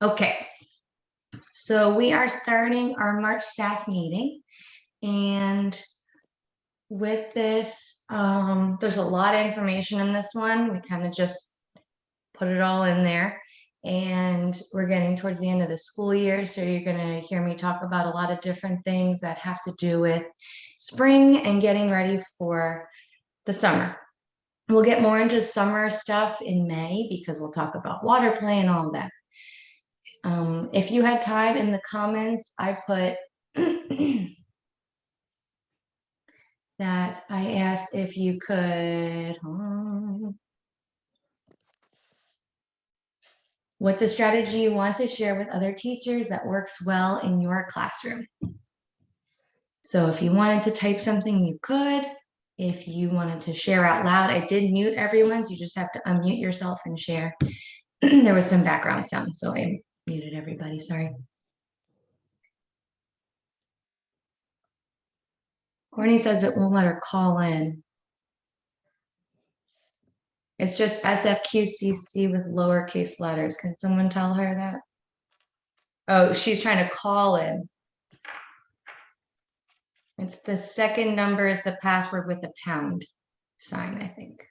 Okay, so we are starting our March staff meeting, and with this, there's a lot of information in this one. We kind of just put it all in there, and we're getting towards the end of the school year, so you're going to hear me talk about a lot of different things that have to do with spring and getting ready for the summer. We'll get more into summer stuff in May because we'll talk about water play and all of that. If you had time in the comments, I put that I asked if you could, what's a strategy you want to share with other teachers that works well in your classroom? So if you wanted to type something, you could. If you wanted to share out loud, I did mute everyone, so you just have to unmute yourself and share. There was some background sound, so I muted everybody, sorry. Courtney says it won't let her call in. It's just SFQCC with lowercase letters. Can someone tell her that? Oh, she's trying to call in. It's the second number is the password with the pound sign, I think.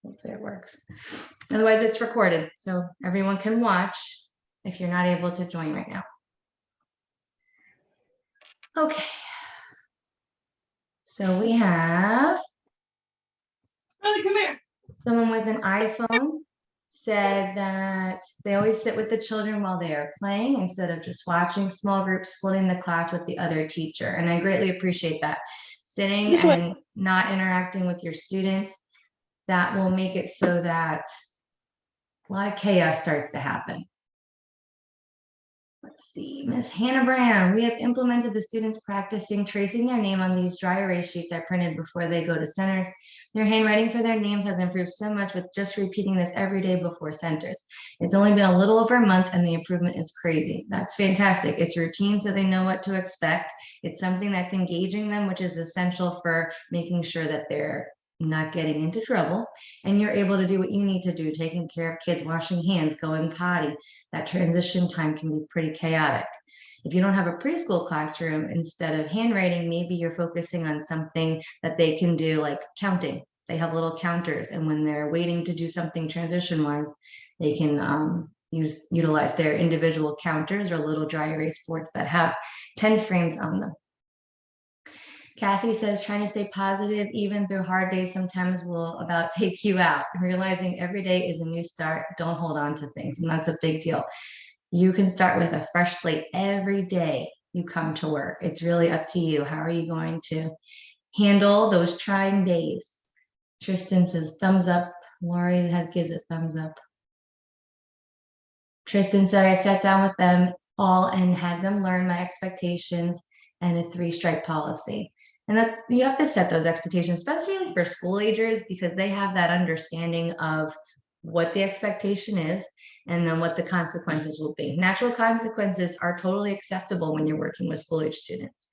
Hopefully it works. Otherwise, it's recorded, so everyone can watch if you're not able to join right now. Okay. So we have Riley, come here. Someone with an iPhone said that they always sit with the children while they are playing instead of just watching. Small groups, splitting the class with the other teacher. And I greatly appreciate that. Sitting and not interacting with your students, that will make it so that a lot of chaos starts to happen. Let's see, Miss Hannah Brown, we have implemented the students practicing tracing their name on these dry erase sheets I printed before they go to centers. Their handwriting for their names has improved so much with just repeating this every day before centers. It's only been a little over a month and the improvement is crazy. That's fantastic. It's routine so they know what to expect. It's something that's engaging them, which is essential for making sure that they're not getting into trouble, and you're able to do what you need to do, taking care of kids, washing hands, going potty. That transition time can be pretty chaotic. If you don't have a preschool classroom, instead of handwriting, maybe you're focusing on something that they can do, like counting. They have little counters, and when they're waiting to do something transition wise, they can utilize their individual counters or little dry erase boards that have 10 frames on them. Cassie says, trying to stay positive even through hard days sometimes will about take you out. Realizing every day is a new start. Don't hold on to things. And that's a big deal. You can start with a fresh slate every day you come to work. It's really up to you. How are you going to handle those trying days? Tristan says, thumbs up. Lori gives a thumbs up. Tristan said, I sat down with them all and had them learn my expectations and a 3-strike policy. And that's, you have to set those expectations, especially for school agers, because they have that understanding of what the expectation is and then what the consequences will be. Natural consequences are totally acceptable when you're working with school age students.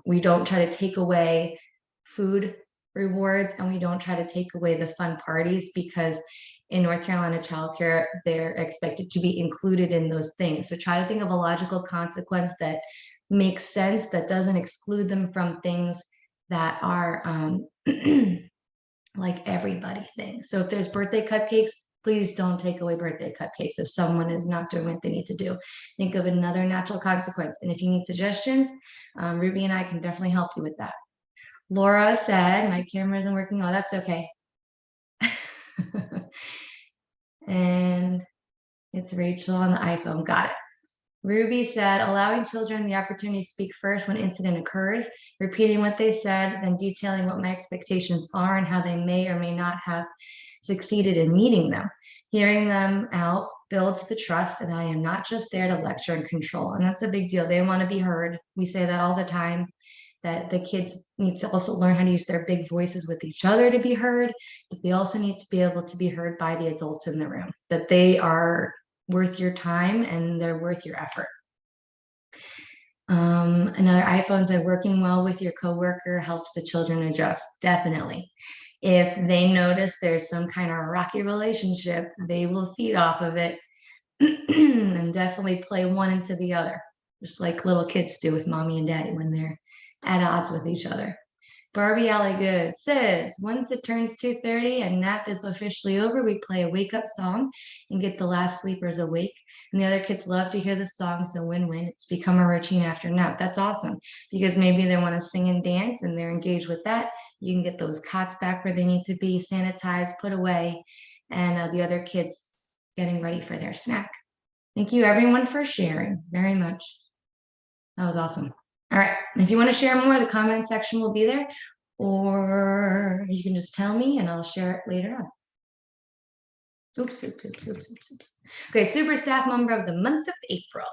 We don't try to take away food rewards, and we don't try to take away the fun parties, because in North Carolina child care, they're expected to be included in those things. So try to think of a logical consequence that makes sense, that doesn't exclude them from things that are like everybody things. So if there's birthday cupcakes, please don't take away birthday cupcakes if someone is not doing what they need to do. Think of another natural consequence. And if you need suggestions, Ruby and I can definitely help you with that. Laura said, my camera isn't working. Oh, that's okay. And it's Rachel on the iPhone. Got it. Ruby said, allowing children the opportunity to speak first when incident occurs, repeating what they said, then detailing what my expectations are and how they may or may not have succeeded in meeting them. Hearing them out builds the trust that I am not just there to lecture and control. And that's a big deal. They want to be heard. We say that all the time, that the kids need to also learn how to use their big voices with each other to be heard, but they also need to be able to be heard by the adults in the room, that they are worth your time and they're worth your effort. Another iPhone said, working well with your coworker helps the children adjust. Definitely. If they notice there's some kind of rocky relationship, they will feed off of it and definitely play one into the other, just like little kids do with mommy and daddy when they're at odds with each other. Barbie Alley Good says, once it turns 2:30 and nap is officially over, we play a wake up song and get the last sleepers awake. And the other kids love to hear the song, so win-win. It's become a routine after nap. That's awesome because maybe they want to sing and dance and they're engaged with that. You can get those cots back where they need to be, sanitized, put away, and the other kids getting ready for their snack. Thank you everyone for sharing very much. That was awesome. All right, if you want to share more, the comment section will be there, or you can just tell me and I'll share it later on. Oops. Okay, super staff member of the month of April.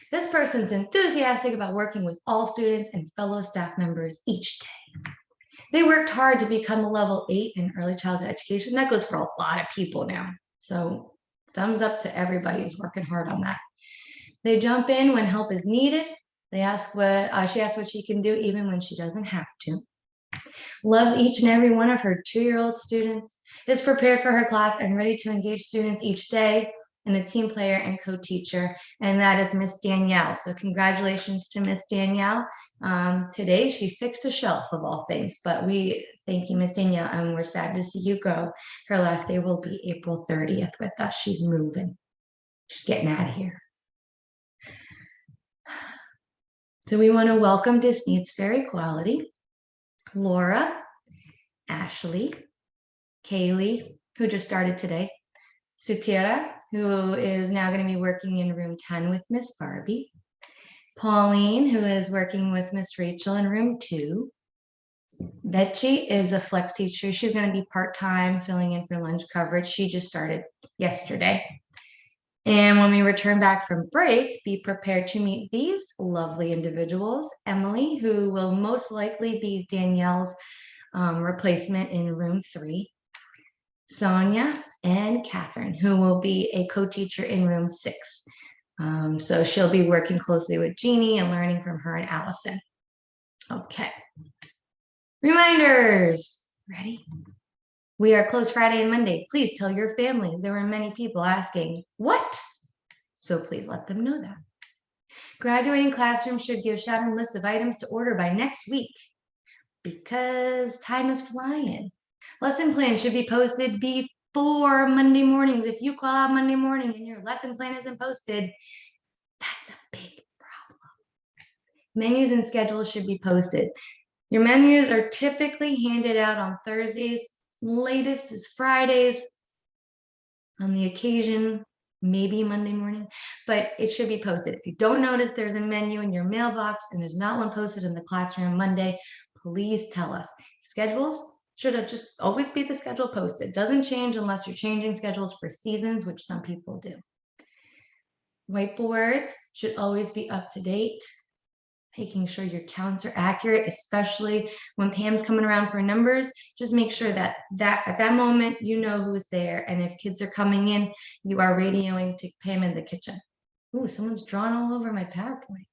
This person's enthusiastic about working with all students and fellow staff members each day. They worked hard to become a level 8 in early childhood education. That goes for a lot of people now. So thumbs up to everybody who's working hard on that. They jump in when help is needed. They ask she asks what she can do even when she doesn't have to. Loves each and every one of her 2-year-old students. Is prepared for her class and ready to engage students each day, and a team player and co-teacher, and that is Miss Danielle. So congratulations to Miss Danielle. Today she fixed a shelf of all things, but we thank you, Miss Danielle, and we're sad to see you go. Her last day will be April 30th with us. She's moving. She's getting out of here. So we want to welcome to Sneed's Fair Equality, Laura, Ashley, Kaylee, who just started today, Sutira, who is now going to be working in room 10 with Miss Barbie, Pauline, who is working with Miss Rachel in room 2, Betsy is a flex teacher. She's going to be part-time, filling in for lunch coverage. She just started yesterday. And when we return back from break, be prepared to meet these lovely individuals. Emily, who will most likely be Danielle's replacement in room 3. Sonia and Catherine, who will be a co-teacher in room 6. So she'll be working closely with Jeannie and learning from her and Allison. Okay. Reminders. Ready? We are closed Friday and Monday. Please tell your families. There were many people asking, what? So please let them know that. Graduating classrooms should give Shannon a list of items to order by next week because time is flying. Lesson plan should be posted before Monday mornings. If you call out Monday morning and your lesson plan isn't posted, that's a big problem. Menus and schedules should be posted. Your menus are typically handed out on Thursdays. Latest is Fridays. On the occasion, maybe Monday morning, but it should be posted. If you don't notice there's a menu in your mailbox and there's not one posted in the classroom Monday, please tell us. Schedules should just always be the schedule posted. Doesn't change unless you're changing schedules for seasons, which some people do. Whiteboards should always be up to date. Making sure your counts are accurate, especially when Pam's coming around for numbers. Just make sure that at that moment, you know who's there. And if kids are coming in, you are radioing to Pam in the kitchen. Ooh, someone's drawn all over my PowerPoint.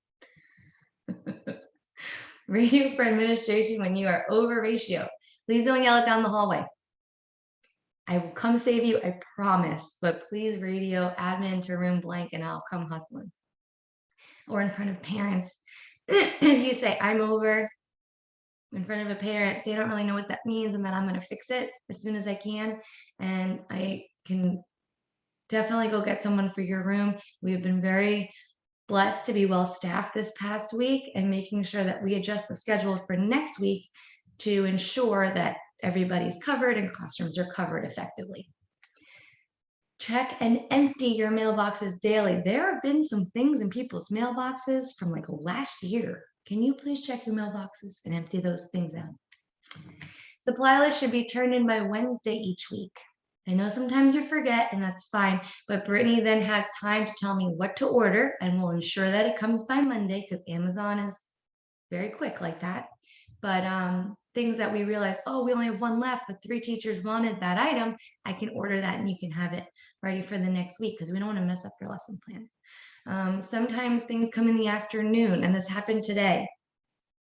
Radio for administration when you are over ratio. Please don't yell it down the hallway. I will come save you, I promise. But please radio admin to room blank and I'll come hustling. Or in front of parents. If you say I'm over in front of a parent, they don't really know what that means, and then I'm going to fix it as soon as I can. And I can definitely go get someone for your room. We have been very blessed to be well staffed this past week and making sure that we adjust the schedule for next week to ensure that everybody's covered and classrooms are covered effectively. Check and empty your mailboxes daily. There have been some things in people's mailboxes from like last year. Can you please check your mailboxes and empty those things out? Supply list should be turned in by Wednesday each week. I know sometimes you forget and that's fine, but Brittany then has time to tell me what to order and we'll ensure that it comes by Monday because Amazon is very quick like that. But things that we realize, oh, we only have one left, but 3 teachers wanted that item, I can order that and you can have it ready for the next week because we don't want to mess up your lesson plans. Sometimes things come in the afternoon, and this happened today.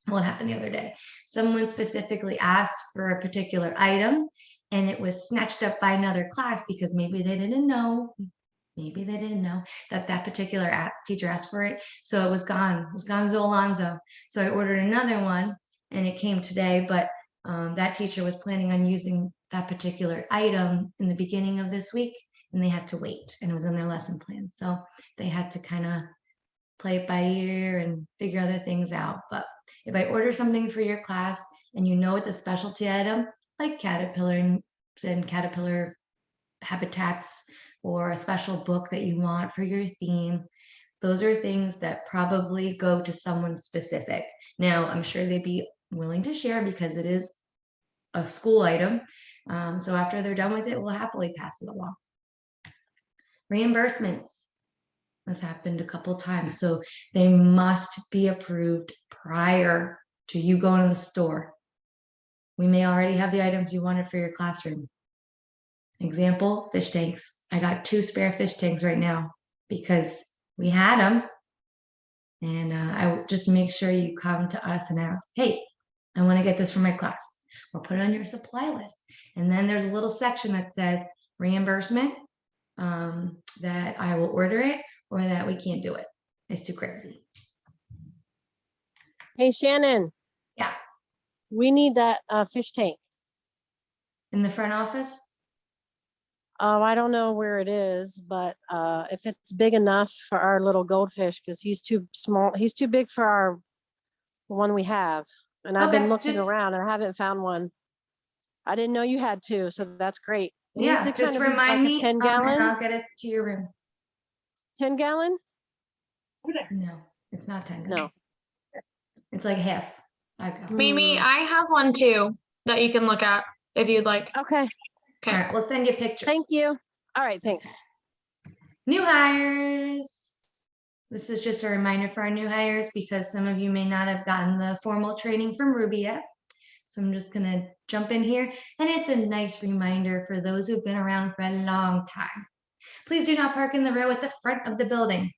what happened the other day. Someone specifically asked for a particular item and it was snatched up by another class because maybe they didn't know that that particular teacher asked for it. So it was gone. It was gonzo alonzo. So I ordered another one and it came today, but that teacher was planning on using that particular item in the beginning of this week and they had to wait, and it was in their lesson plan. So they had to kind of play it by ear and figure other things out. But if I order something for your class and you know it's a specialty item, like caterpillar and caterpillar habitats, or a special book that you want for your theme, those are things that probably go to someone specific. Now, I'm sure they'd be willing to share because it is a school item. So after they're done with it, we'll happily pass it along. Reimbursements has happened a couple times, so they must be approved prior to you going to the store. We may already have the items you wanted for your classroom. Example, fish tanks. I got 2 spare fish tanks right now because we had them. And I just make sure you come to us and ask, hey, I want to get this for my class, or put it on your supply list. And then there's a little section that says reimbursement, that I will order it or that we can't do it. It's too crazy. Hey, Shannon. Yeah. We need that fish tank. In the front office? I don't know where it is, but if it's big enough for our little goldfish, because he's too small, he's too big for our one we have. And I've been looking around and I haven't found one. I didn't know you had two, so that's great. It needs to just kind of remind like me, a 10 and gallon. I'll get it to your room. 10 gallon? No, it's not 10 No. gallons. It's like half. I got it. Mimi, I have one too that you can look at if you'd like. Okay. Okay. All right, we'll send you pictures. Thank you. All right, thanks. New hires. This is just a reminder for our new hires because some of you may not have gotten the formal training from Ruby yet. So I'm just gonna jump in here, and it's a nice reminder for those who've been around for a long time. Please do not park in the row at the front of the building.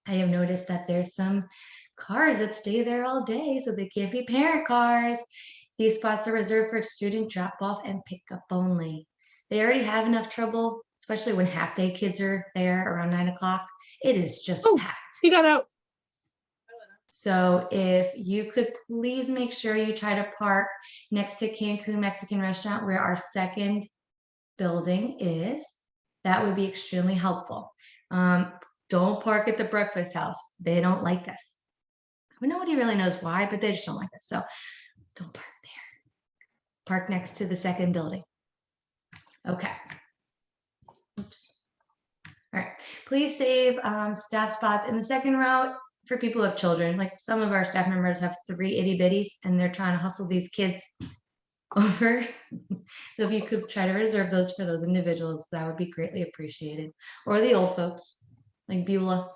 I have noticed that there's some cars that stay there all day, so they can't be parent cars. These spots are reserved for student drop-off and pickup only. They already have enough trouble, especially when half-day kids are there around 9 o'clock. It is just packed. He got out. So if you could please make sure you try to park next to Cancun Mexican restaurant where our second building is, that would be extremely helpful. Don't park at the breakfast house. They don't like us. Nobody really knows why, but they just don't like us. So don't park there. Park next to the second building. Okay. Oops. All right. Please save staff spots in the second row for people who have children. Like some of our staff members have 3 itty bitties and they're trying to hustle these kids over. So if you could try to reserve those for those individuals, that would be greatly appreciated. Or the old folks like Beulah.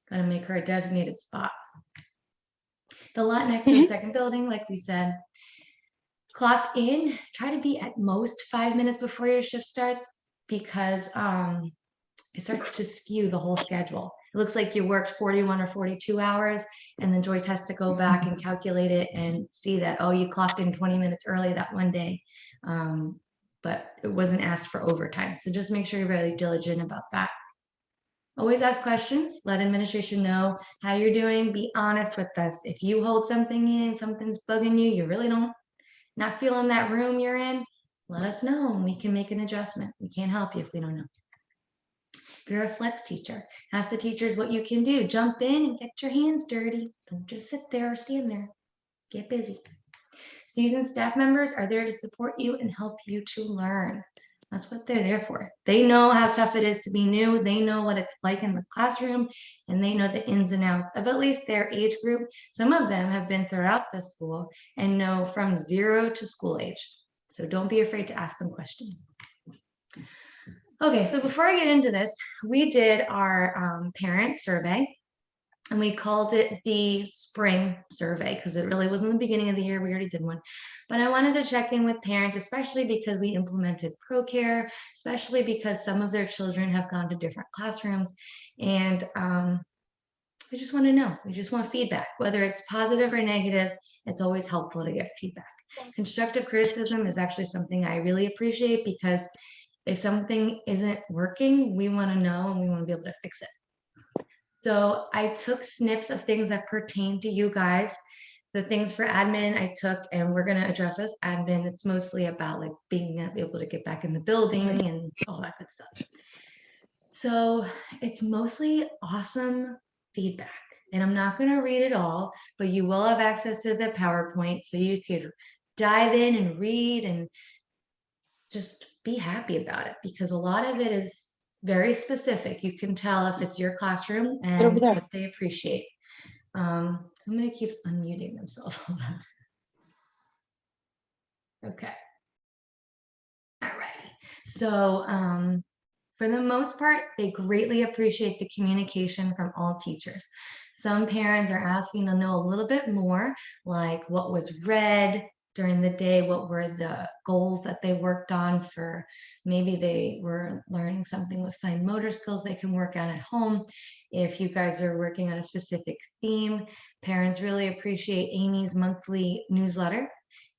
Gotta make her a designated spot. The lot next to the second building, like we said, clock in, try to be at most 5 minutes before your shift starts because it starts to skew the whole schedule. It looks like you worked 41 or 42 hours and then Joyce has to go back and calculate it and see that, oh, you clocked in 20 minutes early that one day, but it wasn't asked for overtime. So just make sure you're really diligent about that. Always ask questions, let administration know how you're doing, be honest with us. If you hold something in, something's bugging you, you really not feeling that room you're in, let us know and we can make an adjustment. We can't help you if we don't know. If you're a flex teacher, ask the teachers what you can do. Jump in and get your hands dirty. Don't just sit there or stand there. Get busy. Seasoned staff members are there to support you and help you to learn. That's what they're there for. They know how tough it is to be new. They know what it's like in the classroom, and they know the ins and outs of at least their age group. Some of them have been throughout the school and know from 0 to school age. So don't be afraid to ask them questions. Okay, so before I get into this, we did our parent survey. And we called it the spring survey because it really wasn't the beginning of the year. We already did one. But I wanted to check in with parents, especially because we implemented ProCare, especially because some of their children have gone to different classrooms. And we just want to know. We just want feedback, whether it's positive or negative. It's always helpful to get feedback. Constructive criticism is actually something I really appreciate, because if something isn't working, we want to know and we want to be able to fix it. So I took snips of things that pertain to you guys. The things for admin I took, and we're going to address as admin. It's mostly about like being able to get back in the building and all that good stuff. So it's mostly awesome feedback. And I'm not going to read it all, but you will have access to the PowerPoint, so you could dive in and read and just be happy about it, because a lot of it is very specific. You can tell if it's your classroom and what they appreciate. Somebody keeps unmuting themselves. Okay. All right. So for the most part, they greatly appreciate the communication from all teachers. Some parents are asking to know a little bit more, like what was read during the day, what were the goals that they worked on for, maybe they were learning something with fine motor skills they can work on at home. If you guys are working on a specific theme, parents really appreciate Amy's monthly newsletter.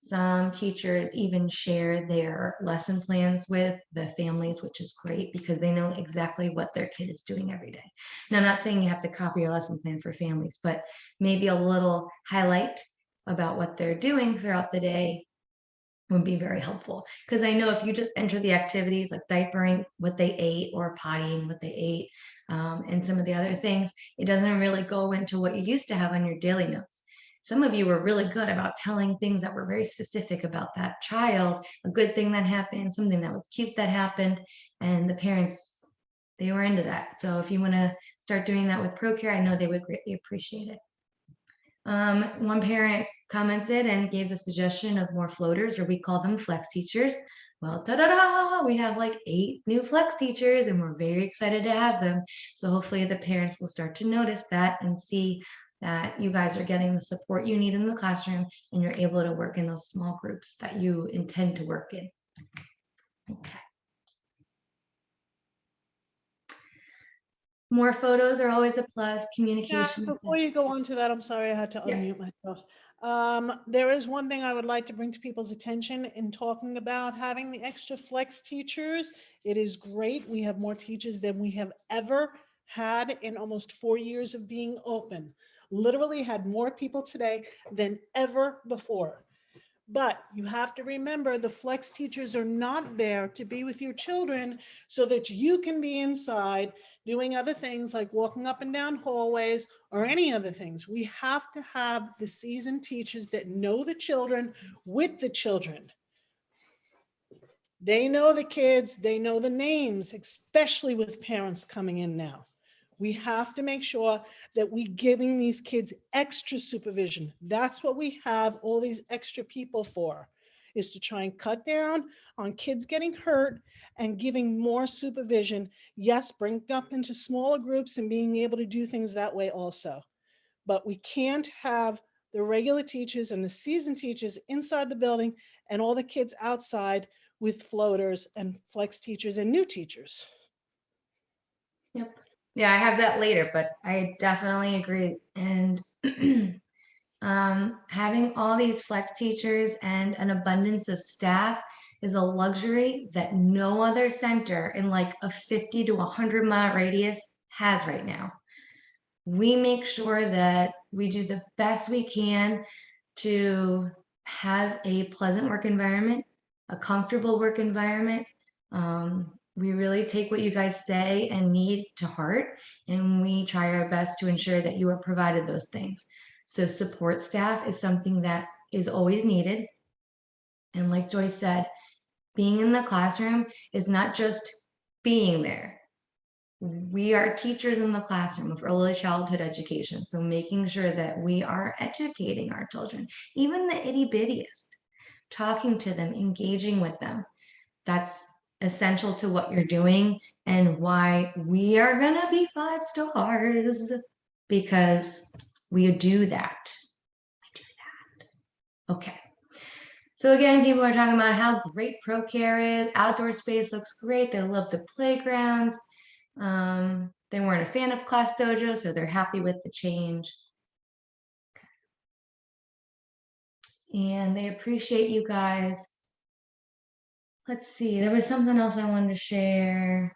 Some teachers even share their lesson plans with the families, which is great because they know exactly what their kid is doing every day. Now, I'm not saying you have to copy your lesson plan for families, but maybe a little highlight about what they're doing throughout the day would be very helpful. Because I know if you just enter the activities like diapering, what they ate, or pottying, what they ate, and some of the other things, it doesn't really go into what you used to have on your daily notes. Some of you were really good about telling things that were very specific about that child, a good thing that happened, something that was cute that happened, and the parents, they were into that. So if you want to start doing that with ProCare, I know they would greatly appreciate it. One parent commented and gave the suggestion of more floaters, or we call them flex teachers. Well, ta-da-da, we have like 8 new flex teachers and we're very excited to have them. So hopefully the parents will start to notice that and see that you guys are getting the support you need in the classroom and you're able to work in those small groups that you intend to work in. Okay. More photos are always a plus. Communication. Yeah, before you go on to that, I'm sorry I had to unmute myself. There is one thing I would like to bring to people's attention in talking about having the extra flex teachers. It is great. We have more teachers than we have ever had in almost 4 years of being open. Literally had more people today than ever before. But you have to remember the flex teachers are not there to be with your children so that you can be inside doing other things like walking up and down hallways or any other things. We have to have the seasoned teachers that know the children with the children. They know the kids, they know the names, especially with parents coming in now. We have to make sure that we're giving these kids extra supervision. That's what we have all these extra people for, is to try and cut down on kids getting hurt and giving more supervision. Yes, bring up into smaller groups and being able to do things that way also. But we can't have the regular teachers and the seasoned teachers inside the building and all the kids outside with floaters and flex teachers and new teachers. Yep. Yeah, I have that later, but I definitely agree. And having all these flex teachers and an abundance of staff is a luxury that no other center in like a 50 to 100 mile radius has right now. We make sure that we do the best we can to have a pleasant work environment, a comfortable work environment. We really take what you guys say and need to heart, and we try our best to ensure that you are provided those things. So support staff is something that is always needed. And like Joyce said, being in the classroom is not just being there. We are teachers in the classroom of early childhood education. So making sure that we are educating our children, even the itty bittiest, talking to them, engaging with them. That's essential to what you're doing and why we are gonna be 5 stars, because we do that. Okay. So again, people are talking about how great ProCare is. Outdoor space looks great. They love the playgrounds. They weren't a fan of Class Dojo, so they're happy with the change. And they appreciate you guys. Let's see, there was something else I wanted to share.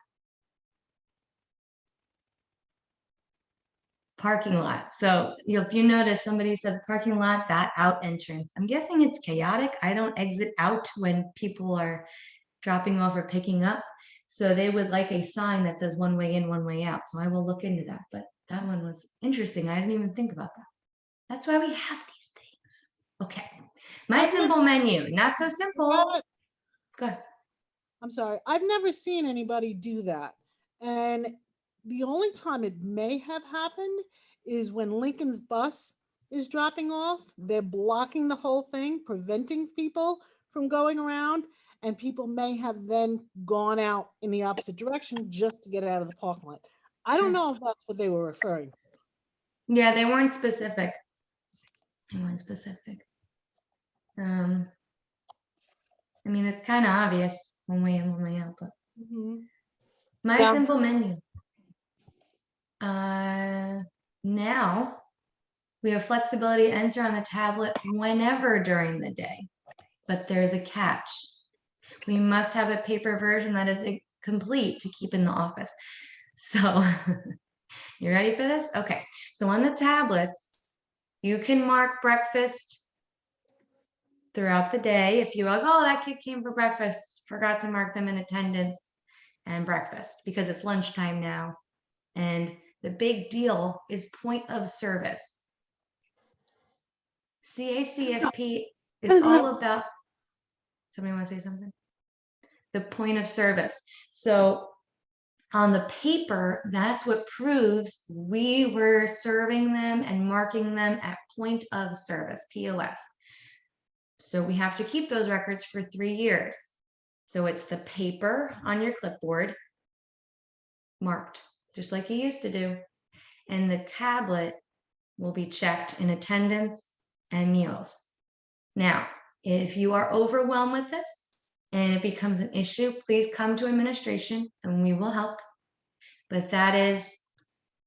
Parking lot. So if you notice, somebody said parking lot, that out entrance. I'm guessing it's chaotic. I don't exit out when people are dropping off or picking up. So they would like a sign that says one way in, one way out. So I will look into that. But that one was interesting. I didn't even think about that. That's why we have these things. Okay. My simple menu, not so simple. Go ahead. I'm sorry. I've never seen anybody do that. And the only time it may have happened is when Lincoln's bus is dropping off. They're blocking the whole thing, preventing people from going around. And people may have then gone out in the opposite direction just to get out of the parking lot. I don't know if that's what they were referring to. Yeah, they weren't specific. They weren't specific. I mean, it's kind of obvious one way in, one way out, but my Yeah. simple menu. Now we have flexibility to enter on the tablet whenever during the day, but there's a catch. We must have a paper version that is complete to keep in the office. So you ready for this? Okay, so on the tablets, you can mark breakfast throughout the day. If you're like, oh, that kid came for breakfast, forgot to mark them in attendance and breakfast because it's lunchtime now. And the big deal is point of service. CACFP is all about, somebody want to say something? The point of service. So on the paper, that's what proves we were serving them and marking them at point of service, POS. So we have to keep those records for 3 years. So it's the paper on your clipboard marked, just like you used to do. And the tablet will be checked in attendance and meals. Now, if you are overwhelmed with this and it becomes an issue, please come to administration and we will help. But that is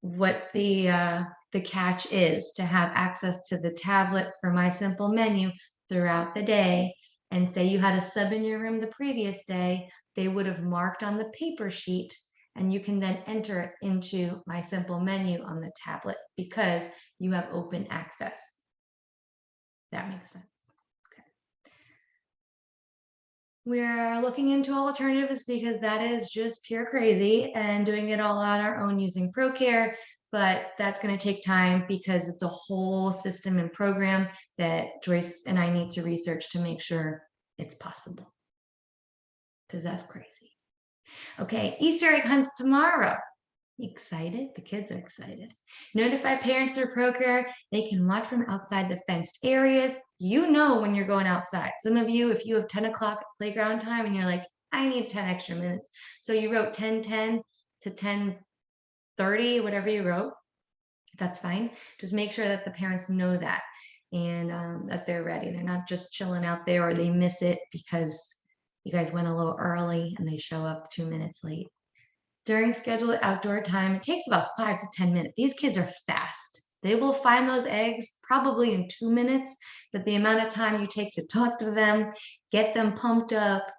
what the catch is, to have access to the tablet for My Simple Menu throughout the day. And say you had a sub in your room the previous day, they would have marked on the paper sheet and you can then enter it into My Simple Menu on the tablet because you have open access. That makes sense. Okay. We're looking into alternatives because that is just pure crazy and doing it all on our own using ProCare, but that's going to take time because it's a whole system and program that Joyce and I need to research to make sure it's possible. Because that's crazy. Okay, Easter egg hunts tomorrow. Excited? The kids are excited. Notify parents through ProCare. They can watch from outside the fenced areas. You know when you're going outside. Some of you, if you have 10 o'clock playground time and you're like, I need 10 extra minutes. So you wrote 10:10 to 10:30, whatever you wrote. That's fine. Just make sure that the parents know that and that they're ready. They're not just chilling out there or they miss it because you guys went a little early and they show up 2 minutes late. During scheduled outdoor time, it takes about 5 to 10 minutes. These kids are fast. They will find those eggs probably in 2 minutes, but the amount of time you take to talk to them, get them pumped up,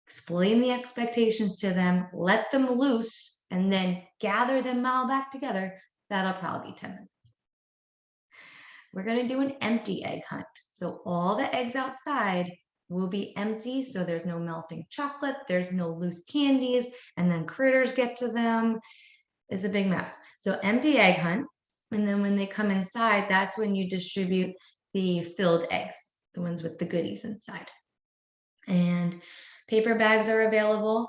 explain the expectations to them, let them loose, and then gather them all back together, that'll probably be 10 minutes. We're going to do an empty egg hunt. So all the eggs outside will be empty, so there's no melting chocolate, there's no loose candies, and then critters get to them. It's a big mess. So empty egg hunt, and then when they come inside, that's when you distribute the filled eggs, the ones with the goodies inside. And paper bags are available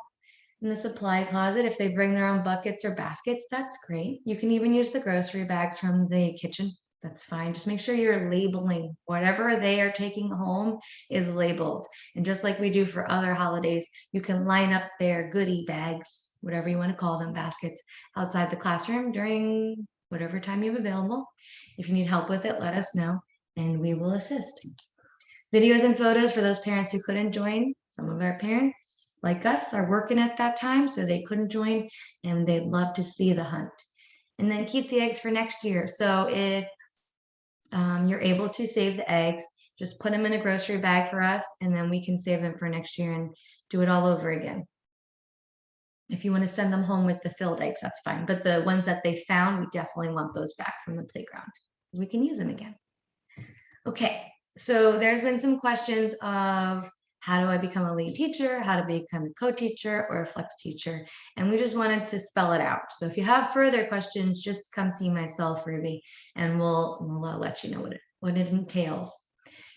in the supply closet. If they bring their own buckets or baskets, that's great. You can even use the grocery bags from the kitchen. That's fine. Just make sure you're labeling whatever they are taking home is labeled. And just like we do for other holidays, you can line up their goodie bags, whatever you want to call them, baskets, outside the classroom during whatever time you have available. If you need help with it, let us know and we will assist. Videos and photos for those parents who couldn't join. Some of our parents like us are working at that time, so they couldn't join, and they'd love to see the hunt. And then keep the eggs for next year. So if you're able to save the eggs, just put them in a grocery bag for us, and then we can save them for next year and do it all over again. If you want to send them home with the filled eggs, that's fine. But the ones that they found, we definitely want those back from the playground because we can use them again. Okay, so there's been some questions of how do I become a lead teacher, how to become a co-teacher or a flex teacher, and we just wanted to spell it out. So if you have further questions, just come see myself, Ruby, and we'll let you know what it entails.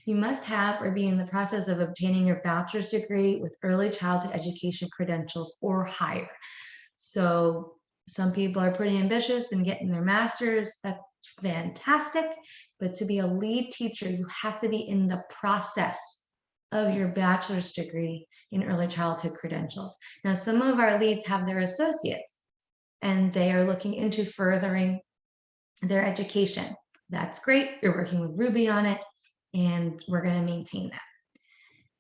You must have or be in the process of obtaining your bachelor's degree with early childhood education credentials or higher. So some people are pretty ambitious and getting their master's. That's fantastic. But to be a lead teacher, you have to be in the process of your bachelor's degree in early childhood credentials. Now, some of our leads have their associates and they are looking into furthering their education. That's great. You're working with Ruby on it, and we're going to maintain that.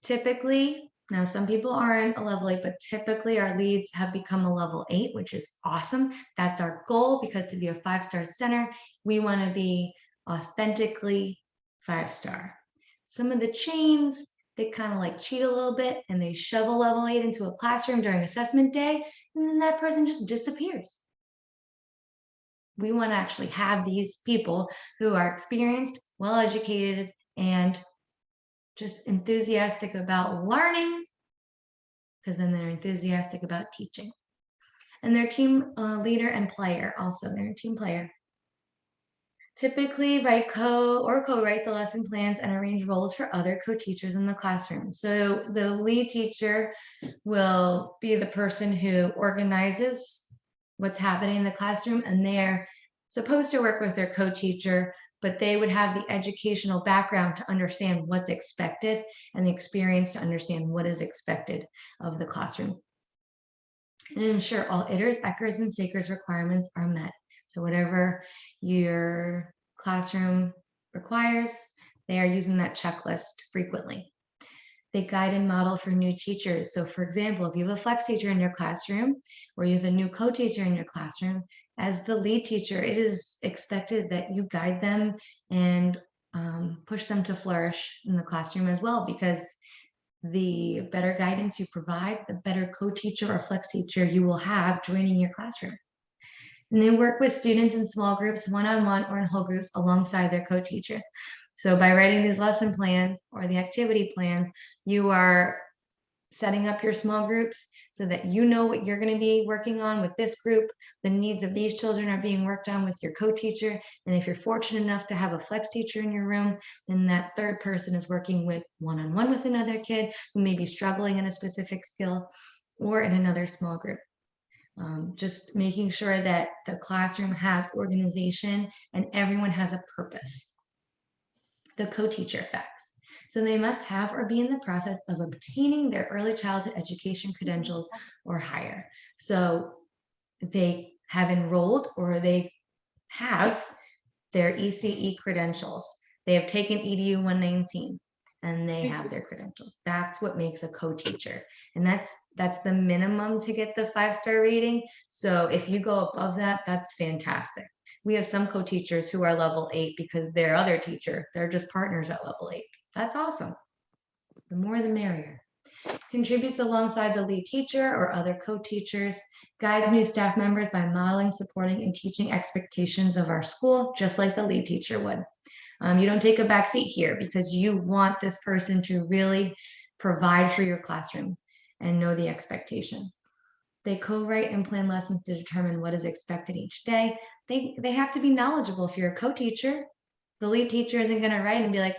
Typically, now some people aren't a level 8, but typically our leads have become a level 8, which is awesome. That's our goal, because to be a 5-star center, we want to be authentically 5-star. Some of the chains, they kind of like cheat a little bit and they shove a level 8 into a classroom during assessment day, and then that person just disappears. We want to actually have these people who are experienced, well-educated, and just enthusiastic about learning, because then they're enthusiastic about teaching. And they're team leader and player also. They're a team player. Typically write co-write the lesson plans and arrange roles for other co-teachers in the classroom. So the lead teacher will be the person who organizes what's happening in the classroom, and they're supposed to work with their co-teacher, but they would have the educational background to understand what's expected and the experience to understand what is expected of the classroom. And ensure all ITERs, ECHRs, and SACRs requirements are met. So whatever your classroom requires, they are using that checklist frequently. They guide and model for new teachers. So for example, if you have a flex teacher in your classroom, or you have a new co-teacher in your classroom, as the lead teacher, it is expected that you guide them and push them to flourish in the classroom as well, because the better guidance you provide, the better co-teacher or flex teacher you will have joining your classroom. And they work with students in small groups, one-on-one or in whole groups alongside their co-teachers. So by writing these lesson plans or the activity plans, you are setting up your small groups so that you know what you're going to be working on with this group. The needs of these children are being worked on with your co-teacher. And if you're fortunate enough to have a flex teacher in your room, then that third person is working with one-on-one with another kid who may be struggling in a specific skill, or in another small group. Just making sure that the classroom has organization and everyone has a purpose. The co-teacher effects. So they must have or be in the process of obtaining their early childhood education credentials or higher. So they have enrolled or they have their ECE credentials. They have taken EDU 119 and they have their credentials. That's what makes a co-teacher. And that's the minimum to get the 5-star rating. So if you go above that, that's fantastic. We have some co-teachers who are level 8 because their other teacher, they're just partners at level 8. That's awesome. The more the merrier. Contributes alongside the lead teacher or other co-teachers, guides new staff members by modeling, supporting, and teaching expectations of our school, just like the lead teacher would. You don't take a back seat here because you want this person to really provide for your classroom and know the expectations. They co-write and plan lessons to determine what is expected each day. They have to be knowledgeable. If you're a co-teacher, the lead teacher isn't going to write and be like,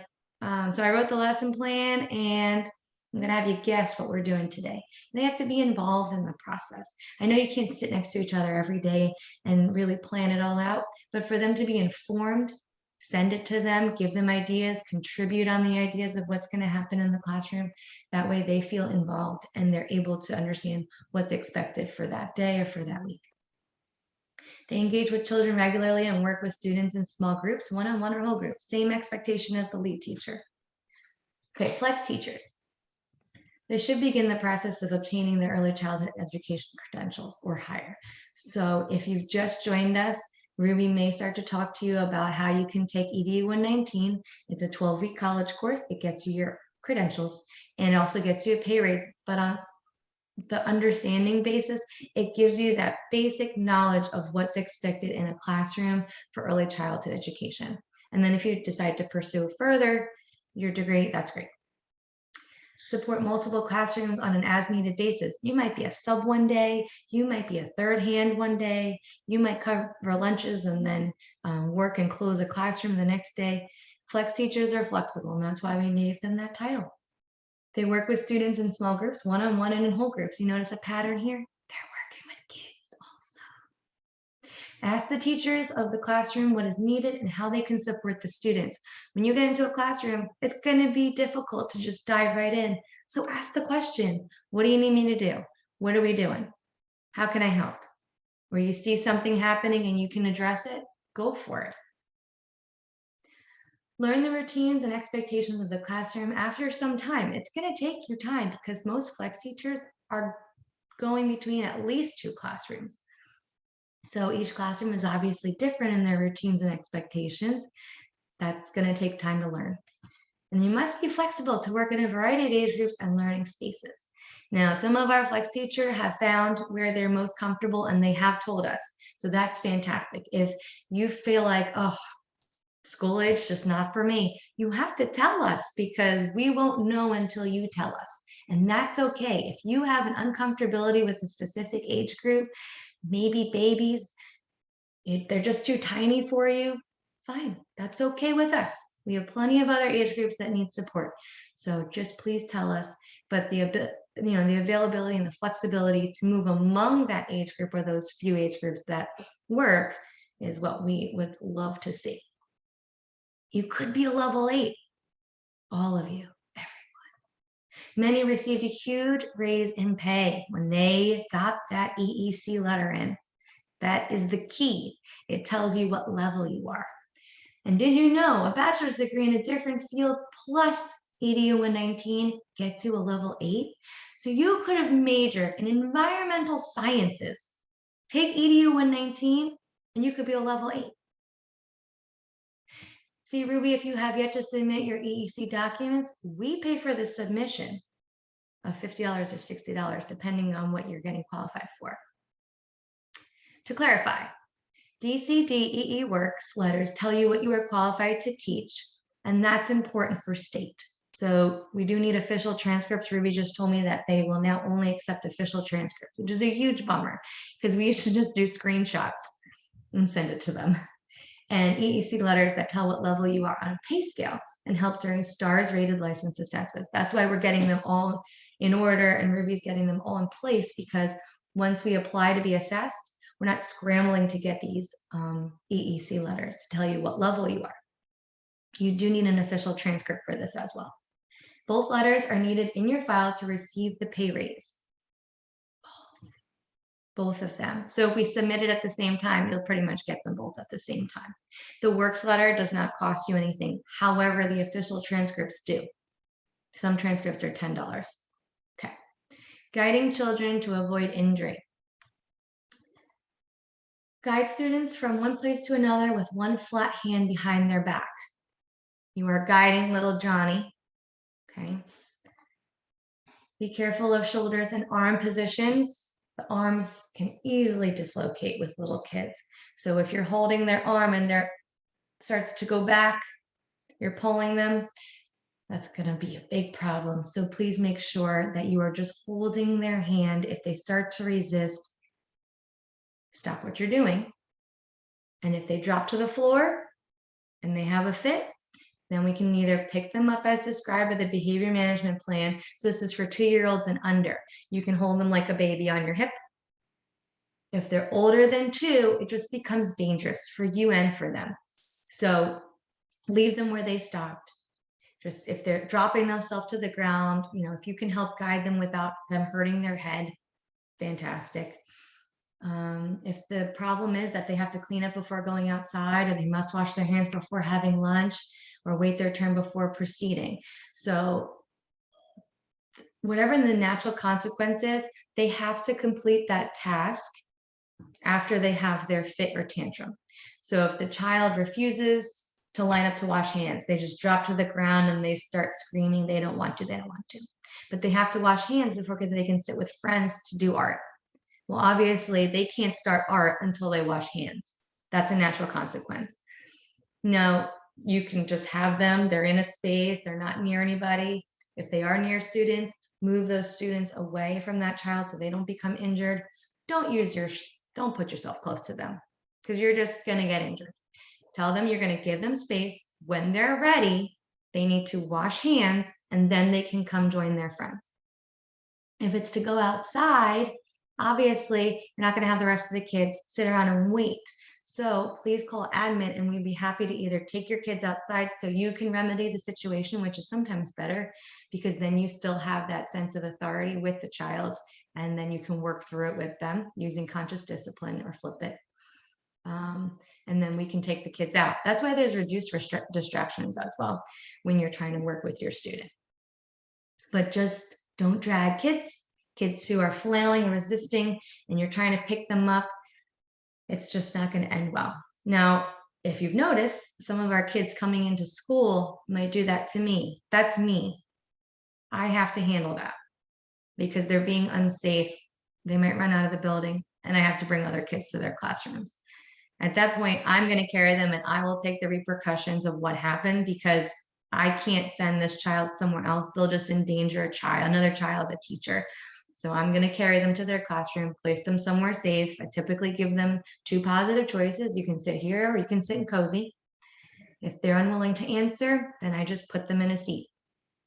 so I wrote the lesson plan and I'm going to have you guess what we're doing today. And they have to be involved in the process. I know you can't sit next to each other every day and really plan it all out, but for them to be informed, send it to them, give them ideas, contribute on the ideas of what's going to happen in the classroom. That way they feel involved and they're able to understand what's expected for that day or for that week. They engage with children regularly and work with students in small groups, one-on-one or whole groups. Same expectation as the lead teacher. Okay, flex teachers. they should begin the process of obtaining their early childhood education credentials or higher. So if you've just joined us, Ruby may start to talk to you about how you can take EDU 119. It's a 12-week college course. It gets you your credentials and it also gets you a pay raise. But on the understanding basis, it gives you that basic knowledge of what's expected in a classroom for early childhood education. And then if you decide to pursue further your degree, that's great. Support multiple classrooms on an as-needed basis. You might be a sub one day, you might be a third hand one day, you might cover lunches and then work and close a classroom the next day. Flex teachers are flexible, and that's why we gave them that title. They work with students in small groups, one-on-one and in whole groups. You notice a pattern here? They're working with kids also. Ask the teachers of the classroom what is needed and how they can support the students. When you get into a classroom, it's going to be difficult to just dive right in. So ask the questions. What do you need me to do? What are we doing? How can I help? Where you see something happening and you can address it, go for it. Learn the routines and expectations of the classroom after some time. It's going to take your time because most flex teachers are going between at least 2 classrooms. So each classroom is obviously different in their routines and expectations. That's going to take time to learn. And you must be flexible to work in a variety of age groups and learning spaces. Now, some of our flex teachers have found where they're most comfortable and they have told us. So that's fantastic. If you feel like, oh, school age just not for me, you have to tell us because we won't know until you tell us. And that's okay. If you have an uncomfortability with a specific age group, maybe babies, they're just too tiny for you, fine, that's okay with us. We have plenty of other age groups that need support. So just please tell us, but the availability and the flexibility to move among that age group or those few age groups that work is what we would love to see. You could be a level 8, all of you, everyone. Many received a huge raise in pay when they got that EEC letter in. That is the key. It tells you what level you are. And did you know a bachelor's degree in a different field plus EDU 119 gets you a level 8? So you could have majored in environmental sciences. Take EDU 119 and you could be a level 8. See, Ruby, if you have yet to submit your EEC documents, we pay for the submission of $50 or $60, depending on what you're getting qualified for. To clarify, DCDEE Works letters tell you what you are qualified to teach, and that's important for state. So we do need official transcripts. Ruby just told me that they will now only accept official transcripts, which is a huge bummer because we used to just do screenshots and send it to them. And EEC letters that tell what level you are on a pay scale and help during STARS rated license assessments. That's why we're getting them all in order and Ruby's getting them all in place, because once we apply to be assessed, we're not scrambling to get these EEC letters to tell you what level you are. You do need an official transcript for this as well. Both letters are needed in your file to receive the pay raise. Both of them. So if we submit it at the same time, you'll pretty much get them both at the same time. The works letter does not cost you anything. However, the official transcripts do. Some transcripts are $10. Okay. Guiding children to avoid injury. Guide students from one place to another with one flat hand behind their back. You are guiding little Johnny. Okay. Be careful of shoulders and arm positions. The arms can easily dislocate with little kids. So if you're holding their arm and it starts to go back, you're pulling them, that's going to be a big problem. So please make sure that you are just holding their hand. If they start to resist, stop what you're doing. And if they drop to the floor and they have a fit, then we can either pick them up as described by the behavior management plan. So this is for 2-year-olds and under. You can hold them like a baby on your hip. If they're older than 2, it just becomes dangerous for you and for them. So leave them where they stopped. Just if they're dropping themselves to the ground, if you can help guide them without them hurting their head, fantastic. If the problem is that they have to clean up before going outside, or they must wash their hands before having lunch, or wait their turn before proceeding. So whatever the natural consequence is, they have to complete that task after they have their fit or tantrum. So if the child refuses to line up to wash hands, they just drop to the ground and they start screaming, they don't want to, they don't want to. But they have to wash hands before they can sit with friends to do art. Well, obviously they can't start art until they wash hands. That's a natural consequence. No, you can just have them, they're in a space, they're not near anybody. If they are near students, move those students away from that child so they don't become injured. Don't put yourself close to them because you're just going to get injured. Tell them you're going to give them space. When they're ready, they need to wash hands and then they can come join their friends. If it's to go outside, obviously you're not going to have the rest of the kids sit around and wait. So please call admin and we'd be happy to either take your kids outside so you can remedy the situation, which is sometimes better because then you still have that sense of authority with the child and then you can work through it with them using conscious discipline or flip it. And then we can take the kids out. That's why there's reduced distractions as well when you're trying to work with your student. But just don't drag kids who are flailing and resisting and you're trying to pick them up. It's just not going to end well. Now, if you've noticed, some of our kids coming into school might do that to me. That's me. I have to handle that because they're being unsafe. They might run out of the building and I have to bring other kids to their classrooms. At that point, I'm going to carry them and I will take the repercussions of what happened because I can't send this child somewhere else. They'll just endanger another child, a teacher. So I'm going to carry them to their classroom, place them somewhere safe. I typically give them 2 positive choices. You can sit here or you can sit in cozy. If they're unwilling to answer, then I just put them in a seat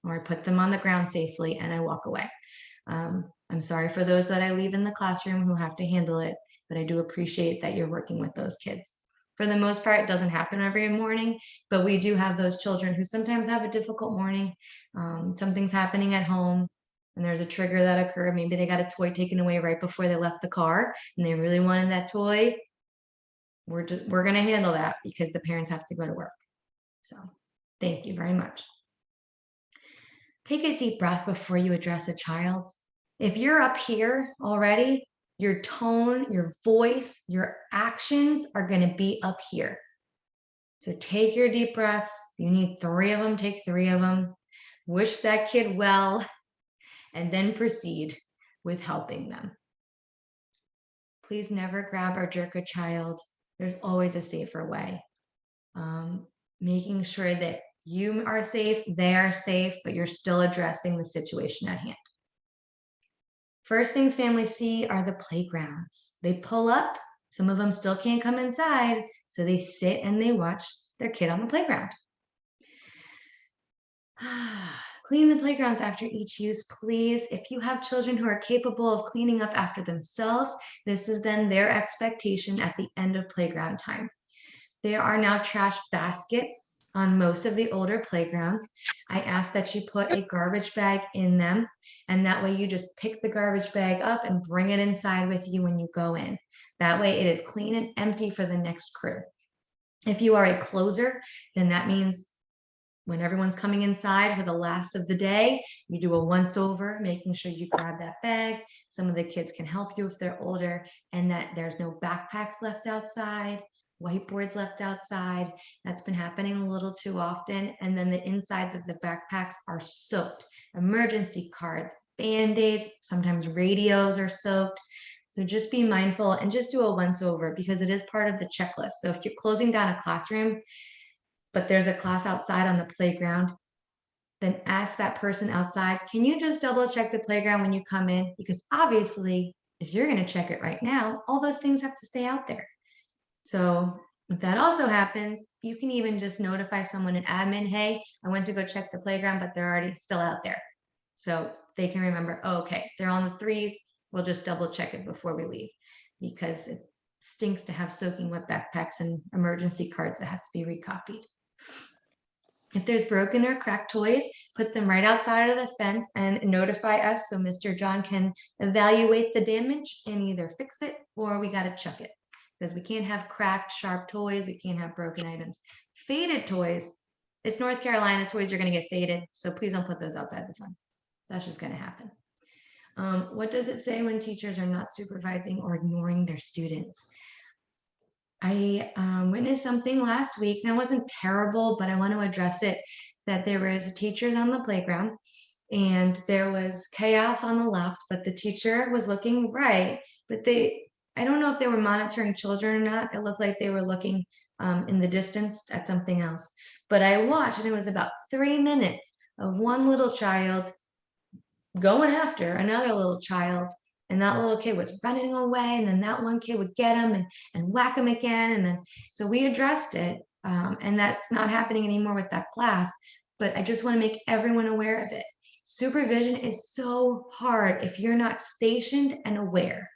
or I put them on the ground safely and I walk away. I'm sorry for those that I leave in the classroom who have to handle it, but I do appreciate that you're working with those kids. For the most part, it doesn't happen every morning, but we do have those children who sometimes have a difficult morning. Something's happening at home and there's a trigger that occurred. Maybe they got a toy taken away right before they left the car and they really wanted that toy. We're going to handle that because the parents have to go to work. So thank you very much. Take a deep breath before you address a child. If you're up here already, your tone, your voice, your actions are going to be up here. So take your deep breaths. You need 3 of them, take 3 of them. Wish that kid well, and then proceed with helping them. Please never grab or jerk a child. There's always a safer way. Making sure that you are safe, they are safe, but you're still addressing the situation at hand. First things families see are the playgrounds. They pull up, some of them still can't come inside, so they sit and they watch their kid on the playground. Clean the playgrounds after each use, please. If you have children who are capable of cleaning up after themselves, this is then their expectation at the end of playground time. There are now trash baskets on most of the older playgrounds. I ask that you put a garbage bag in them, and that way you just pick the garbage bag up and bring it inside with you when you go in. That way it is clean and empty for the next crew. If you are a closer, then that means when everyone's coming inside for the last of the day, you do a once over, making sure you grab that bag. Some of the kids can help you if they're older, and that there's no backpacks left outside, whiteboards left outside. That's been happening a little too often. And then the insides of the backpacks are soaked. Emergency cards, Band-Aids, sometimes radios are soaked. So just be mindful and just do a once over because it is part of the checklist. So if you're closing down a classroom, but there's a class outside on the playground, then ask that person outside, can you just double check the playground when you come in? Because obviously, if you're going to check it right now, all those things have to stay out there. So if that also happens, you can even just notify someone in admin, hey, I went to go check the playground, but they're already still out there. So they can remember, oh, okay, they're on the 3s. We'll just double check it before we leave because it stinks to have soaking wet backpacks and emergency cards that have to be recopied. If there's broken or cracked toys, put them right outside of the fence and notify us so Mr. John can evaluate the damage and either fix it or we got to chuck it. Because we can't have cracked, sharp toys. We can't have broken items. Faded toys, it's North Carolina, toys are going to get faded. So please don't put those outside the fence. That's just going to happen. What does it say when teachers are not supervising or ignoring their students? I witnessed something last week, and it wasn't terrible, but I want to address it, that there was teachers on the playground and there was chaos on the left, but the teacher was looking right, but I don't know if they were monitoring children or not. It looked like they were looking in the distance at something else. But I watched, and it was about 3 minutes of one little child going after another little child, and that little kid was running away, and then that one kid would get him and whack him again. And then so we addressed it, and that's not happening anymore with that class. But I just want to make everyone aware of it. Supervision is so hard if you're not stationed and aware.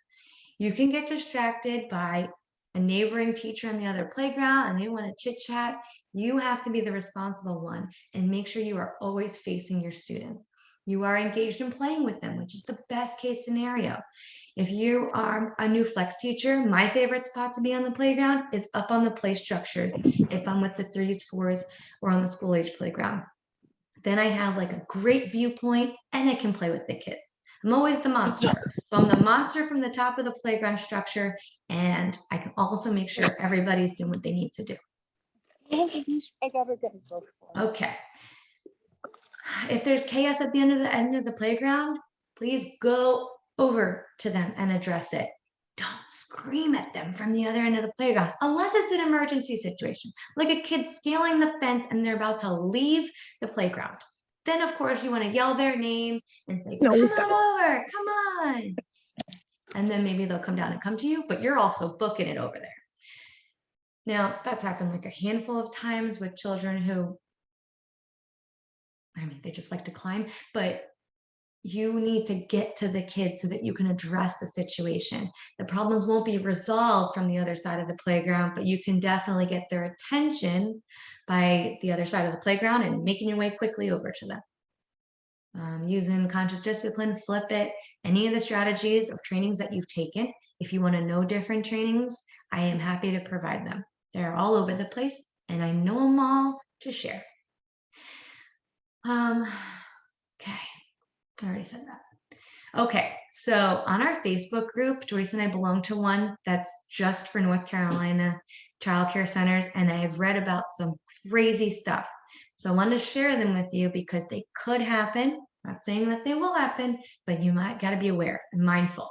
You can get distracted by a neighboring teacher on the other playground and they want to chit chat. You have to be the responsible one and make sure you are always facing your students. You are engaged in playing with them, which is the best case scenario. If you are a new flex teacher, my favorite spot to be on the playground is up on the play structures if I'm with the 3s, 4s, or on the school age playground. Then I have like a great viewpoint and I can play with the kids. I'm always the monster. So I'm the monster from the top of the playground structure, and I can also make sure everybody's doing what they need to do. Okay. If there's chaos at the end of the playground, please go over to them and address it. Don't scream at them from the other end of the playground, unless it's an emergency situation, like a kid scaling the fence and they're about to leave the playground. Then, of course, you want to yell their name and say, come on over, come on. And then maybe they'll come down and come to you, but you're also booking it over there. Now, that's happened like a handful of times with children who, I mean, they just like to climb, but you need to get to the kids so that you can address the situation. The problems won't be resolved from the other side of the playground, but you can definitely get their attention by the other side of the playground and making your way quickly over to them. Using conscious discipline, flip it, any of the strategies of trainings that you've taken. If you want to know different trainings, I am happy to provide them. They're all over the place and I know them all to share. Okay. I already said that. Okay, so on our Facebook group, Joyce and I belong to one that's just for North Carolina childcare centers, and I've read about some crazy stuff. So I wanted to share them with you because they could happen. I'm not saying that they will happen, but you might got to be aware and mindful.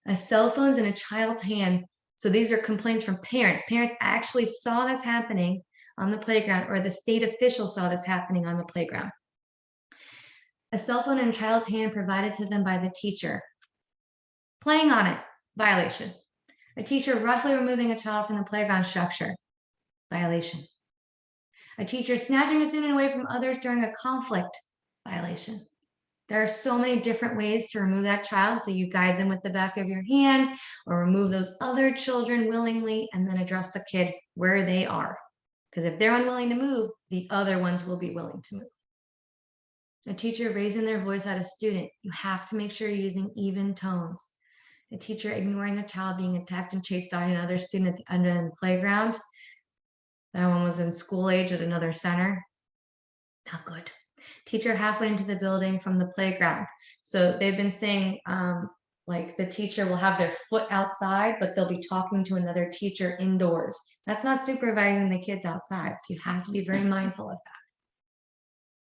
A cell phone's in a child's hand. So these are complaints from parents. Parents actually saw this happening on the playground, or the state officials saw this happening on the playground. A cell phone in a child's hand provided to them by the teacher. Playing on it, violation. A teacher roughly removing a child from the playground structure, violation. A teacher snatching a student away from others during a conflict, violation. There are so many different ways to remove that child, so you guide them with the back of your hand or remove those other children willingly and then address the kid where they are. Because if they're unwilling to move, the other ones will be willing to move. A teacher raising their voice at a student, you have to make sure you're using even tones. A teacher ignoring a child being attacked and chased by another student at the end of the playground. That one was in school age at another center. Not good. Teacher halfway into the building from the playground. So they've been saying like the teacher will have their foot outside, but they'll be talking to another teacher indoors. That's not supervising the kids outside. So you have to be very mindful of